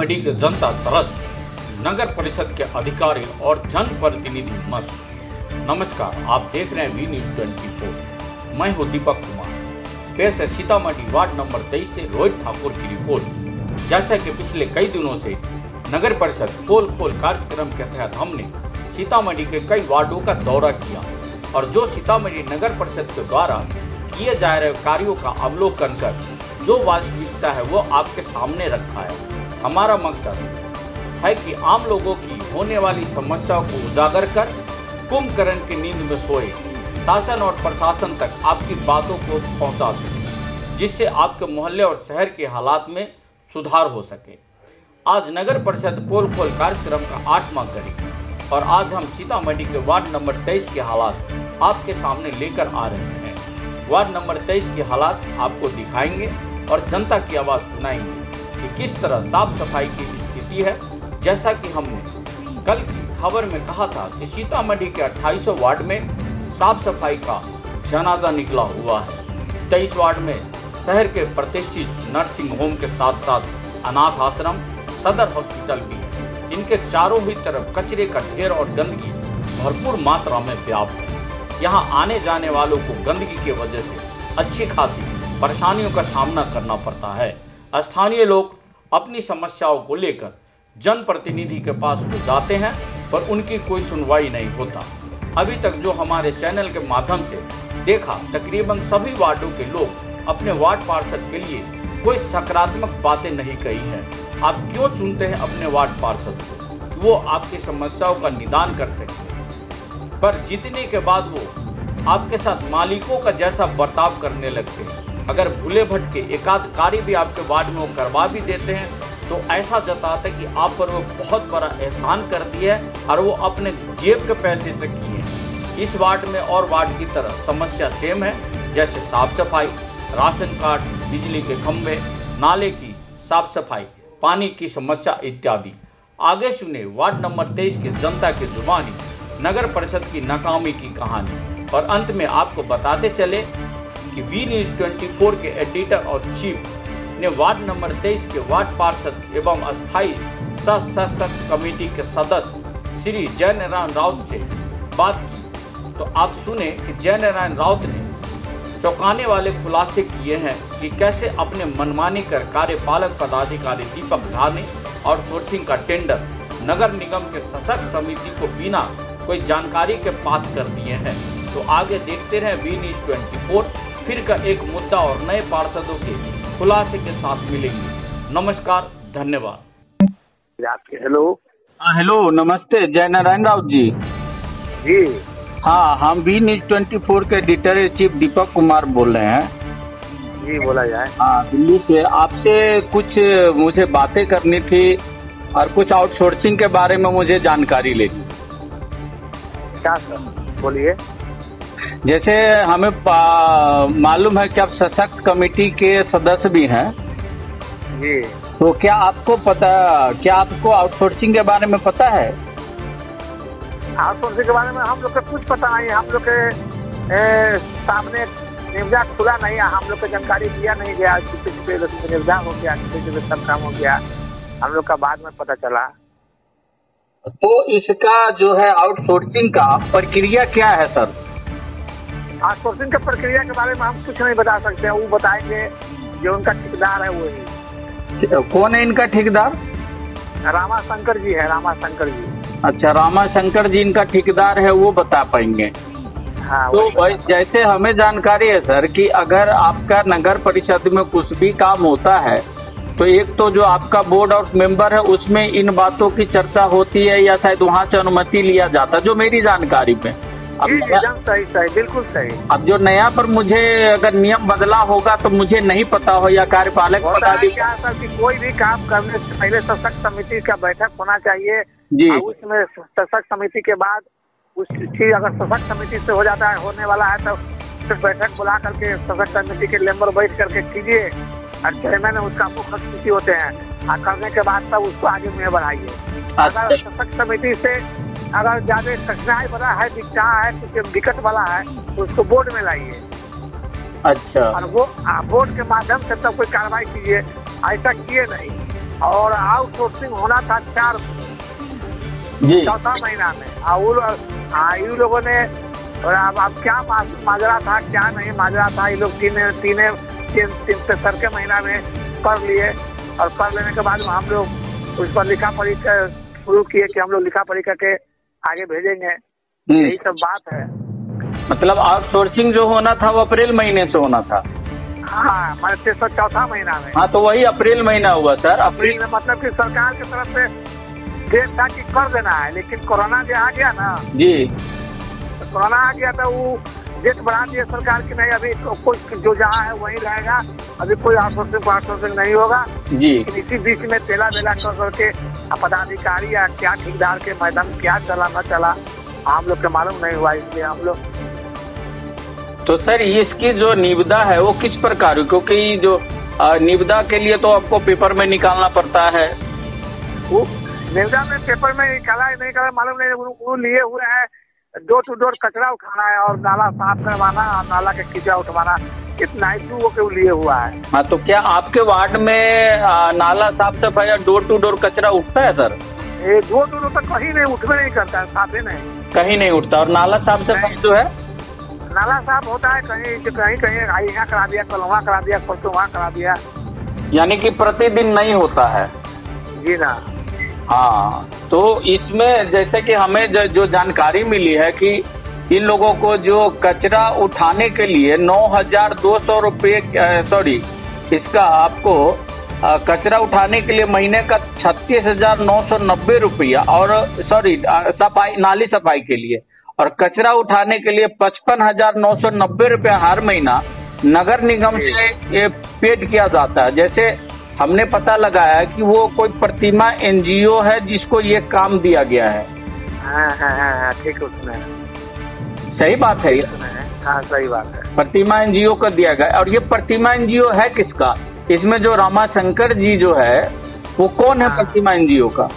सीतामढ़ी की जनता त्रस्त, नगर परिषद के अधिकारी और जनप्रतिनिधि मस्त। नमस्कार, आप देख रहे हैं वी न्यूज़ 24। मैं हूं दीपक कुमार। पेश है सीतामढ़ी वार्ड नंबर 23 से रोहित ठाकुर की रिपोर्ट। जैसा कि पिछले कई दिनों से नगर परिषद पोल खोल कार्यक्रम के तहत हमने सीतामढ़ी के कई वार्डों का दौरा किया और जो सीतामढ़ी नगर परिषद के द्वारा किए जा रहे कार्यों का अवलोकन कर जो वास्तविकता है वो आपके सामने रखा है। हमारा मकसद है कि आम लोगों की होने वाली समस्याओं को उजागर कर कुंभकर्ण की नींद में सोए शासन और प्रशासन तक आपकी बातों को पहुंचा सके, जिससे आपके मोहल्ले और शहर के हालात में सुधार हो सके। आज नगर परिषद पोल खोल कार्यक्रम का 8वां कड़ी और आज हम सीतामढ़ी के वार्ड नंबर 23 के हालात आपके सामने लेकर आ रहे हैं। वार्ड नंबर 23 के हालात आपको दिखाएंगे और जनता की आवाज़ सुनाएंगे कि किस तरह साफ सफाई की स्थिति है। जैसा कि हमने कल की खबर में कहा था कि सीतामढ़ी के 28 वार्ड में साफ सफाई का जनाजा निकला हुआ है। 23 वार्ड में शहर के प्रतिष्ठित नर्सिंग होम के साथ साथ अनाथ आश्रम, सदर हॉस्पिटल भी है। इनके चारों ही तरफ कचरे का ढेर और गंदगी भरपूर मात्रा में व्याप्त है। यहाँ आने जाने वालों को गंदगी की वजह से अच्छी खासी परेशानियों का सामना करना पड़ता है। स्थानीय लोग अपनी समस्याओं को लेकर जनप्रतिनिधि के पास तो जाते हैं पर उनकी कोई सुनवाई नहीं होता। अभी तक जो हमारे चैनल के माध्यम से देखा, तकरीबन सभी वार्डों के लोग अपने वार्ड पार्षद के लिए कोई सकारात्मक बातें नहीं कही हैं। आप क्यों चुनते हैं अपने वार्ड पार्षद को? वो आपकी समस्याओं का निदान कर सके, पर जीतने के बाद वो आपके साथ मालिकों का जैसा बर्ताव करने लगते हैं। अगर भूले भटके एकाध कार्य भी आपके वार्ड में वो करवा भी देते हैं तो ऐसा जताते कि आप पर वो बहुत बड़ा एहसान कर दिया है और वो अपने जेब के पैसे से किए हैं। इस वार्ड में और वार्ड की तरह समस्या सेम है, जैसे साफ सफाई, राशन कार्ड, बिजली के खंभे, नाले की साफ सफाई, पानी की समस्या इत्यादि। आगे सुने वार्ड नंबर 23 के जनता की जुबानी नगर परिषद की नाकामी की कहानी और अंत में आपको बताते चले कि वी न्यूज़ 24 के एडिटर और चीफ ने वार्ड नंबर 23 के वार्ड पार्षद एवं अस्थायी सशक्त कमेटी के सदस्य श्री जय नारायण राउत से बात की। तो आप सुने कि जय नारायण राउत ने चौंकाने वाले खुलासे किए हैं कि कैसे अपने मनमानी कर कार्यपालक पदाधिकारी दीपक झा ने आउटसोर्सिंग का टेंडर नगर निगम के सशक्त समिति को बिना कोई जानकारी के पास कर दिए हैं। तो आगे देखते रहे वी न्यूज़ 24, फिर का एक मुद्दा और नए पार्षदों के खुलासे के साथ मिलेंगे। नमस्कार, धन्यवाद। हेलो। हाँ हेलो, नमस्ते। जय नारायण राउत जी। जी हाँ, हम वी न्यूज़ 24 के एडिटर चीफ दीपक कुमार बोल रहे हैं। जी बोला जाए। हाँ, दिल्ली से। आपसे कुछ मुझे बातें करनी थी और कुछ आउटसोर्सिंग के बारे में मुझे जानकारी लेनी। क्या सर, बोलिए। जैसे हमें मालूम है कि आप सशक्त कमेटी के सदस्य भी हैं। जी। तो क्या आपको आउटसोर्सिंग के बारे में पता है? आउटसोर्सिंग के बारे में हम लोग को कुछ पता नहीं। हम लोग के सामने निविदा खुला नहीं है, हम लोग को जानकारी दिया नहीं गया। किसी पे निविदा हो गया, किसी पे सब काम हो गया, हम लोग का बाद में पता चला। तो इसका जो है आउटसोर्सिंग का प्रक्रिया क्या है सर? आउटसोर्सिंग की प्रक्रिया के बारे में हम कुछ नहीं बता सकते हैं। वो बताएंगे जो उनका ठेकेदार है वही। कौन है इनका ठेकेदार? रामा शंकर जी है, रामा शंकर जी। अच्छा, रामा शंकर जी इनका ठेकेदार है, वो बता पाएंगे। हाँ, तो भाई जैसे हमें जानकारी है सर कि अगर आपका नगर परिषद में कुछ भी काम होता है तो एक तो जो आपका बोर्ड ऑफ मेंबर है उसमें इन बातों की चर्चा होती है या शायद वहाँ से अनुमति लिया जाता है, जो मेरी जानकारी में। एकदम सही सही, बिल्कुल सही। अब जो नया पर मुझे अगर नियम बदला होगा तो मुझे नहीं पता हो या कार्यपालक पदाधिकारी कि कोई भी काम करने से पहले सशक्त समिति का बैठक होना चाहिए जी। उसमें सशक्त समिति के बाद उसकी अगर सशक्त समिति से हो जाता है, होने वाला है तो फिर बैठक बुला करके सशक्त समिति के मेंबर बैठ करके कीजिए और चेयरमैन उसका मुख्य समिति होते हैं और करने के बाद तब उसको आगे में बढ़ाइए। अगर सशक्त समिति से अगर ज्यादा कठिनाई वाला है, दिक्कत है, कुछ दिक्कत वाला है तो उसको बोर्ड में लाइए। अच्छा। और वो बोर्ड के माध्यम से तब कोई कार्रवाई कीजिए। ऐसा किए नहीं और आउटसोर्सिंग होना था 4 जी चौथा महीना में। और इन लोगों ने, और अब क्या माजरा था क्या नहीं माजरा था, ये लोग तीन सर के महीना में कर लिए। और कर लेने के बाद हम लोग उस पर लिखा पढ़ी शुरू किए कि हम लोग लिखा पढ़ी करके आगे भेजेंगे। यही सब बात है। मतलब आउटसोर्सिंग जो होना था वो अप्रैल महीने से होना था। हाँ, हमारे 304 महीना में। हाँ, तो वही अप्रैल महीना हुआ सर। अप्रैल में मतलब कि सरकार की तरफ से डेट था कि कर देना है, लेकिन कोरोना जो आ गया ना जी, तो कोरोना आ गया तो वो डेट बढ़ा दिया सरकार की। नहीं, अभी कोई जो जहाँ है वहीं रहेगा, अभी कोई आउटसोर्सिंग नहीं होगा जी। इसी बीच में तेला बेला कर करके पदाधिकारी या क्या ठेकेदार के मैदान क्या चला न चला हम लोग को मालूम नहीं हुआ, इसलिए हम लोग। तो सर इसकी जो निविदा है वो किस प्रकार है? क्योंकि जो निविदा के लिए तो आपको पेपर में निकालना पड़ता है। वो निविदा में पेपर में निकाला नहीं निकाला मालूम नहीं, वो लिए हुए हैं डोर टू डोर कचरा उठाना है और नाला साफ करवाना, नाला के कीचड़ा उठवाना, इतना ही वो लिए हुआ है। हाँ, तो क्या आपके वार्ड में नाला साफ सफाई या डोर टू डोर कचरा उठता है सर? ये डोर टू डोर तक कहीं नहीं उठवे नहीं करता है, साफे नहीं, कहीं नहीं उठता। और नाला साफ सफाई जो है, नाला साफ होता है कहीं यहाँ करा दिया, कल वहाँ करा दिया, परसों वहाँ करा दिया, यानी कि प्रतिदिन नहीं होता है। जी ना। हाँ, तो इसमें जैसे कि हमें जो जानकारी मिली है कि इन लोगों को जो कचरा उठाने के लिए 9,200 रुपये, सॉरी, इसका आपको कचरा उठाने के लिए महीने का 36,990 रुपया, और सॉरी सफाई, नाली सफाई के लिए, और कचरा उठाने के लिए 55,990 रुपया हर महीना नगर निगम से ये पेड किया जाता है। जैसे हमने पता लगाया कि वो कोई प्रतिमा एनजीओ है जिसको ये काम दिया गया है। हाँ, ठीक है, उसमें सही बात है ये? हाँ, सही बात है। प्रतिमा एनजीओ को दिया गया। और ये प्रतिमा एनजीओ है किसका? इसमें जो रामाशंकर जी जो है वो कौन है प्रतिमा एनजीओ का?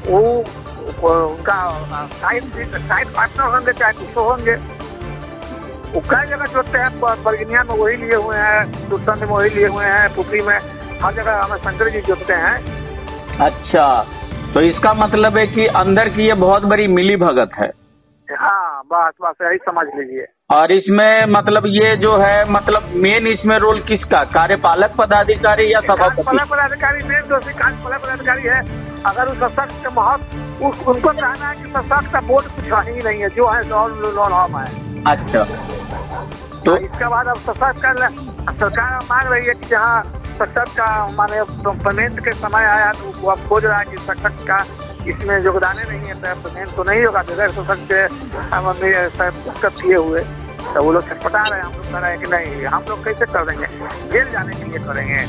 वो उनका साइड पार्टनर होंगे, चाहे कुछ होंगे। वो कई जगह जोड़ते हैं, बरगनिया में वही लिए हुए हैं, दुर्सन में वही लिए हुए हैं, पुपरी में, हर जगह रामाशंकर जी जोड़ते हैं। अच्छा, तो इसका मतलब है कि अंदर की ये बहुत बड़ी मिली भगत है। हाँ, बस यही समझ लीजिए। और इसमें मतलब ये जो है, मतलब मेन इसमें रोल किसका? कार्यपालक पदाधिकारी या सभापति? पदाधिकारी मेन जो कार्यपालक पदाधिकारी है। अगर उस सशक्त महत्व उनको कहना है कि सशक्त बोर्ड कुछ ही नहीं है, जो है नॉन है। अच्छा, तो इसके बाद अब सशक्त सरकार मांग रही है कि जहाँ सशक्त का माने पेमेंट के समय आया तो वो अब खोज रहा है कि सशक्त का इसमें योगदान नहीं है, तो पेमेंट तो नहीं होगा बगैर सशक्त किए हुए। तो वो लोग छटपटा रहे हैं, हम लोग कह रहे हैं कि नहीं, हम लोग कैसे कर देंगे, जेल जाने के लिए करेंगे,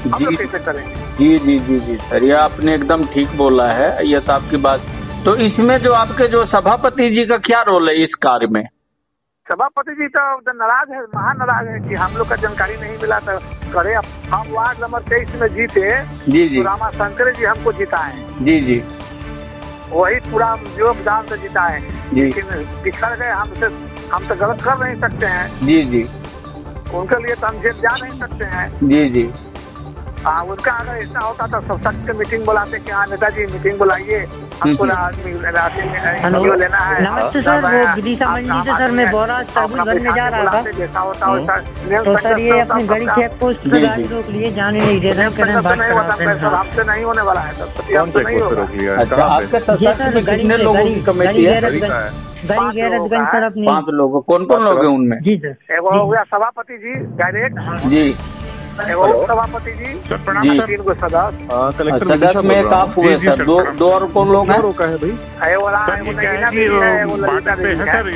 हम लोग कैसे करेंगे? जी जी जी जी सर, ये आपने एकदम ठीक बोला है, ये तो आपकी बात। तो इसमें जो आपके जो सभापति जी का क्या रोल है इस कार्य में? सभापति जी तो नाराज है, महानाराज है कि हम लोग का जानकारी नहीं मिला तो करे। हम वार्ड नंबर 23 में जीते, जी जी, तो रामाशंकर जी हमको जिताए, जी जी, वही पूरा योगदान से जिताए। जी, लेकिन पिछड़ गए, हम तो गलत कर नहीं सकते हैं। जी जी, उनके लिए तो हम जेल जा नहीं सकते हैं। जी जी। उनका अगर ऐसा होता तो सशक्त के मीटिंग बुलाते कि हाँ नेताजी मीटिंग बुलाइए, हमको वीडियो लेना है। नमस्ते सर, वो विदिशा मंडी से सर मैं बोरा सर्विस भरने जा रहा था, जैसा होता वैसा। तो सर ये अपनी गाड़ी चेक पोस्ट पे गाड़ी रोक लिए, जाने नहीं दे रहे हैं, आपसे नहीं होने वाला है सर, नहीं होगा। अच्छा, आपके सशक्त में कितने लोगों की कमेटी है? गली गैरतगंज सर अपनी 5 लोग। कौन कौन लोग हैं उनमें? जी सर, एगो हो गया सभापति जी डायरेक्ट जी, एगो सभापति जी, 3 गो सदस्य। सदस्य में काफ हुए सर, 2 और कौन लोग हैं?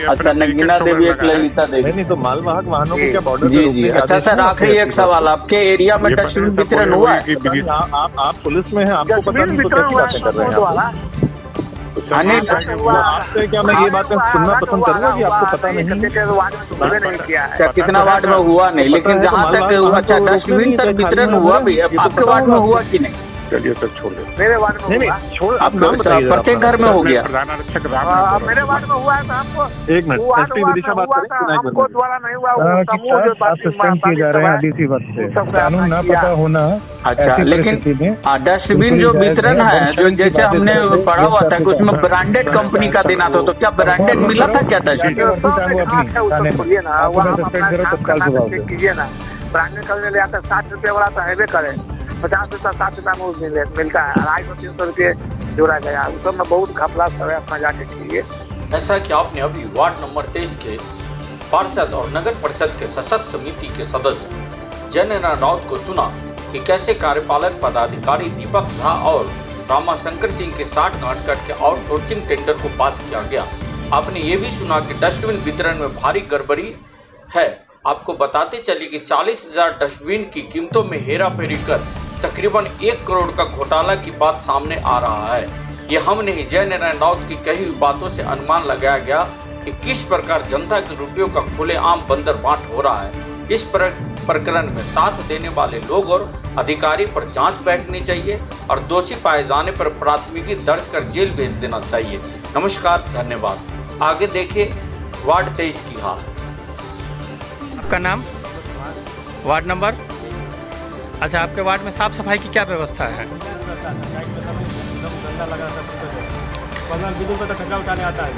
अच्छा, नगीना देवी, एक ललिता देवी। नहीं तो मालवाहक वाहनों को क्या बॉर्डर? जी जी। अच्छा सर, आखिरी एक सवाल, आपके एरिया में डस्टबिन वितरण हुआ है? आप पुलिस में हैं, आपको पता नहीं तो कैसी बातें कर रहे हैं? आपसे क्या मैं ये बातें सुनना पसंद करूँगा कि आपको पता नहीं क्या कितना वार्ड में हुआ नहीं, लेकिन जहाँ तक अच्छा डस्टबिन तक वितरण हुआ भी आपके वार्ड में हुआ कि नहीं? चलिए सर छोड़ दो। मेरे वार्ड में नहीं हुआ। नहीं छोड़, आप नाम बताइए जरा प्रत्येक अपना। घर में हो गया। प्रधान आरक्षक राम मेरे वार्ड में हुआ है तो हमको एक minute, ward SP ward Vidisha में बात हुआ करें, था, विनायक हमको बंधु। द्वारा नहीं हुआ। वो समूह जो सस्पेंड किए जा रहे हैं डीसी पद से, कानून ना पता होना। अच्छा, ऐसी लेकिन परिस्थिति में डस्टबिन जो वितरण है, जो जैसे हमने पढ़ा हुआ था कि उसमें ब्रांडेड कंपनी का देना था, तो क्या ब्रांडेड मिला था क्या डस्टबिन? खोलिए ना, वो हम अपना चेक कीजिए ना। ब्रांडेड करने ले आते 60 रुपये वाला तो हैवे करे, 50 रुपया 60 रुपया में मिलता है, 250-300 रुपये जोड़ा गया। उस सब में बहुत घपला सब है, अपना जाके कीजिए। ऐसा कि आपने अभी वार्ड नंबर 23 के पार्षद और नगर परिषद के सशक्त समिति के सदस्य जयनारायण राउत को सुना कि कैसे कार्यपालक पदाधिकारी दीपक झा और रामाशंकर सिंह के 60 गांठ कट के आउटसोर्सिंग टेंडर को पास किया गया। आपने ये भी सुना कि डस्टबिन वितरण में भारी गड़बड़ी है। आपको बताते चले कि 40,000 डस्टबिन की कीमतों में हेरा फेरी कर तकरीबन 1 करोड़ का घोटाला की बात सामने आ रहा है। ये हम नहीं, जयनारायण राउत की कही हुई बातों से अनुमान लगाया गया कि किस प्रकार जनता के रुपयों का खुलेआम बंदरबांट हो रहा है। इस प्रकरण में साथ देने वाले लोग और अधिकारी पर जांच बैठनी चाहिए और दोषी पाए जाने पर प्राथमिकी दर्ज कर जेल भेज देना चाहिए। नमस्कार, धन्यवाद। आगे देखिए वार्ड 23 की हाल। आपका नाम, वार्ड नंबर? अच्छा, आपके वार्ड में साफ सफाई की क्या व्यवस्था है? 15-20 दिन पे तो कचरा उठाने आता है।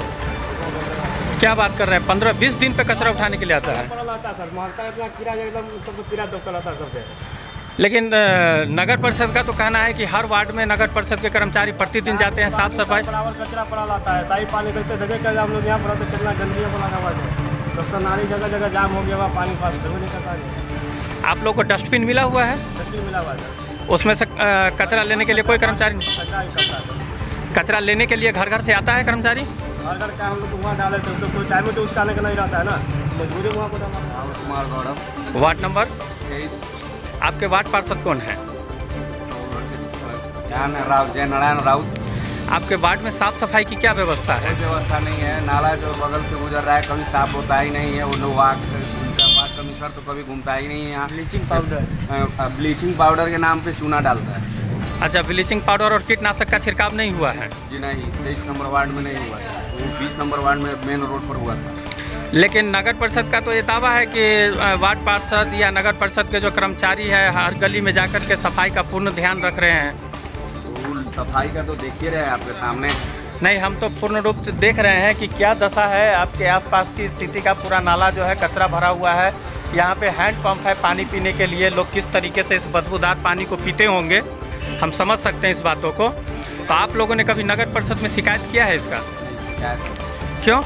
क्या बात कर रहे हैं? 15-20 दिन पे कचरा उठाने के लिए आता है? आता है सर, मारता है इतना कीड़ा, एकदम सबको कीड़ा दफ्तर आता है सबके। लेकिन नगर परिषद का तो कहना है कि हर वार्ड में नगर परिषद के कर्मचारी प्रतिदिन जाते हैं साफ सफाई। बराबर कचरा पड़ा रहता है, सही पानी देते देखे कर हम लोग यहाँ पर कितना गंदगी बना हुआ है, सबका नाली जगह जगह जाम हो गया, वहाँ पानी पास नहीं निकलता है। आप लोग को डस्टबिन मिला हुआ है? डस्टबिन मिला हुआ है, उसमें से कचरा लेने के लिए कोई कर्मचारी नहीं? कचरा ही करता है। कचरा लेने के लिए घर घर से आता है कर्मचारी? अगर क्या हम लोग वहाँ डाले तो कोई टाइम तो उसका आने का नहीं रहता है ना, मजबूरी वहाँ को डालना। Kumar Gaurav, ward number? 23। आपके वार्ड पार्षद कौन है? जयनारायण राउत। आपके वार्ड में साफ सफाई की क्या व्यवस्था है? कोई व्यवस्था नहीं है, नाला जो बगल से गुजर रहा है कभी साफ होता ही नहीं है। वो लोग वार्ड कमिश्नर तो कभी घूमता ही नहीं है यहाँ। ब्लीचिंग पाउडर के नाम पे चूना डालता है। अच्छा, ब्लीचिंग पाउडर और कीटनाशक का छिड़काव नहीं हुआ है? जी नहीं, 23 नंबर वार्ड में नहीं हुआ था, वो 20 नंबर वार्ड में मेन रोड पर हुआ था। लेकिन नगर परिषद का तो ये दावा है कि वार्ड पार्षद या नगर परिषद के जो कर्मचारी है हर गली में जाकर के सफाई का पूर्ण ध्यान रख रहे हैं। तो सफाई का तो देख ही रहे हैं आपके सामने। नहीं, हम तो पूर्ण रूप से देख रहे हैं कि क्या दशा है आपके आसपास की स्थिति का। पूरा नाला जो है कचरा भरा हुआ है, यहाँ पे हैंड पंप है पानी पीने के लिए। लोग किस तरीके से इस बदबूदार पानी को पीते होंगे हम समझ सकते हैं इस बातों को। तो आप लोगों ने कभी नगर परिषद में शिकायत किया है इसका? क्यों?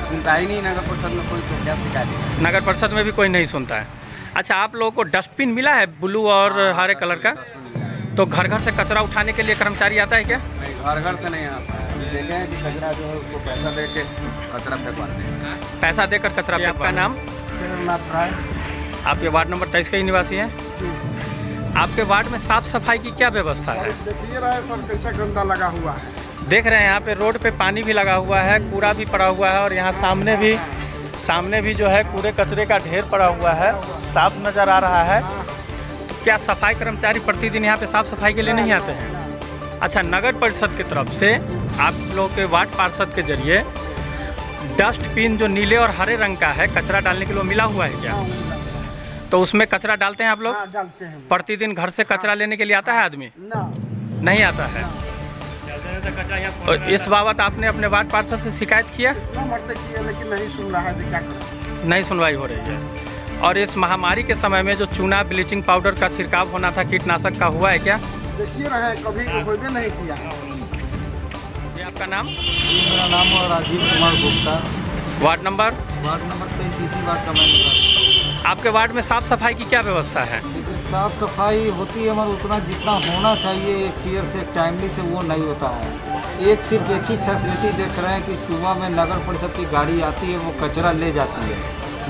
सुनता ही नहीं नगर परिषद में कोई, तो क्या शिकायत? नगर परिषद में भी कोई नहीं सुनता है। अच्छा, आप लोगों को डस्टबिन मिला है ब्लू और हरे कलर का? तो घर घर से कचरा उठाने के लिए कर्मचारी आता है क्या? नहीं, घर घर से नहीं आता है। अभी देखे हैं कि कचरा जो है उसको पैसा दे के कचरा फेंकवाते हैं। पैसा देकर कचरा फेंकवाते हैं। आपका नाम? केदारनाथ राय। आप ये वार्ड नंबर 23 के ही निवासी हैं? आपके वार्ड में साफ सफाई की क्या व्यवस्था है? देखिए रहा है सर कैसा गंदा लगा हुआ है। देख रहे हैं यहाँ पे रोड पे पानी भी लगा हुआ है, कूड़ा भी पड़ा हुआ है और यहाँ सामने भी जो है कूड़े कचरे का ढेर पड़ा हुआ है, साफ नज़र आ रहा है। तो क्या सफाई कर्मचारी प्रतिदिन यहाँ पे साफ सफाई के लिए नहीं आते हैं? अच्छा, नगर परिषद की तरफ से आप लोग के वार्ड पार्षद के जरिए डस्टबिन जो नीले और हरे रंग का है कचरा डालने के लिए मिला हुआ है क्या? तो उसमें कचरा डालते हैं आप लोग? डालते हैं। प्रतिदिन घर से कचरा लेने के लिए आता है आदमी? नहीं आता है। तो इस बाबत आपने अपने वार्ड पार्षद से शिकायत किया? लेकिन नहीं सुन रहा है, क्या करें? नहीं सुनवाई हो रही है। और इस महामारी के समय में जो चूना ब्लीचिंग पाउडर का छिड़काव होना था कीटनाशक का, हुआ है क्या? देखिए रहे कभी होबे नहीं किया। ये आपका नाम? मेरा नाम Rajeev Kumar Gupta. Ward number? Ward number 23 इसी वार्ड का मैं निवासी। आपके वार्ड में साफ सफाई की क्या व्यवस्था है? साफ सफाई होती है मगर उतना जितना होना चाहिए केयर से टाइमली से वो नहीं होता है। सिर्फ एक ही फैसिलिटी देख रहे हैं कि सुबह में नगर परिषद की गाड़ी आती है, वो कचरा ले जाती है,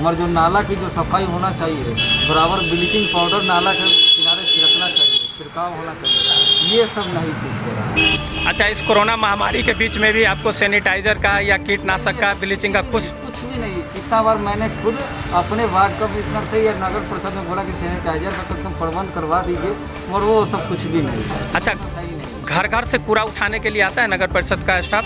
मगर जो नाला की जो सफाई होना चाहिए बराबर ब्लीचिंग पाउडर नाला के किनारे छिड़कना चाहिए। छिड़काव होना चाहिए, ये सब नहीं कुछ हो रहा है। अच्छा, इस कोरोना महामारी के बीच में भी आपको सैनिटाइजर का या कीटनाशक का, ब्लीचिंग का कुछ भी नहीं। कितना बार मैंने खुद अपने वार्ड कमिश्नर से या नगर परिषद में बोला कि सैनिटाइजर का कम प्रबंध करवा दीजिए, और वो सब कुछ भी नहीं है। अच्छा, सही नहीं, घर घर से कूड़ा उठाने के लिए आता है नगर परिषद का स्टाफ?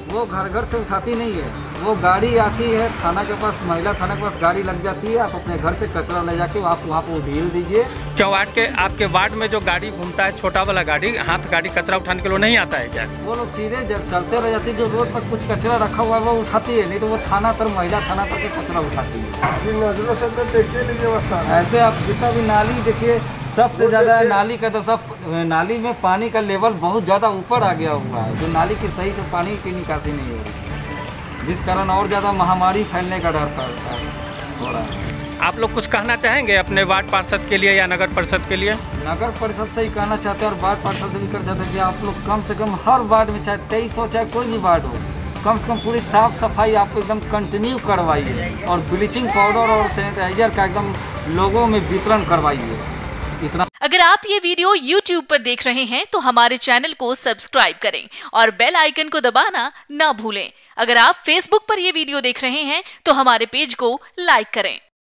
वो घर घर से उठाती नहीं है, वो गाड़ी आती है थाना के पास, महिला थाना के पास गाड़ी लग जाती है, आप अपने घर से कचरा ले जाके आप वहाँ पर ढील दीजिए। क्या वार्ड के, आपके वार्ड में जो गाड़ी घूमता है, छोटा वाला गाड़ी, हाथ गाड़ी कचरा उठाने के लिए नहीं आता है क्या? वो लोग सीधे चलते रह जाती है, जो रोड पर कुछ कचरा रखा हुआ है वो उठाती है, नहीं तो वो थाना तर, महिला थाना तक के कचरा उठाती है। ऐसे आप जितना भी नाली देखिए, सबसे ज़्यादा नाली का तो सब, नाली में पानी का लेवल बहुत ज़्यादा ऊपर आ गया हुआ है, जो नाली की सही से पानी की निकासी नहीं हो रही, जिस कारण और ज़्यादा महामारी फैलने का डर हो रहा है। आप लोग कुछ कहना चाहेंगे अपने वार्ड पार्षद के लिए या नगर परिषद के लिए? नगर परिषद से ही कहना चाहते हैं और वार्ड पार्षद से भी कर चाहते हैं कि आप लोग कम से कम हर वार्ड में, चाहे 23 हो चाहे कोई भी वार्ड हो, कम से कम पूरी साफ सफाई आप एकदम कंटिन्यू करवाइए, और ब्लीचिंग पाउडर और सैनिटाइजर का एकदम लोगों में वितरण करवाइए। इतना। अगर आप ये वीडियो YouTube पर देख रहे हैं तो हमारे चैनल को सब्सक्राइब करें और बेल आइकन को दबाना ना भूलें। अगर आप Facebook पर ये वीडियो देख रहे हैं तो हमारे पेज को लाइक करें।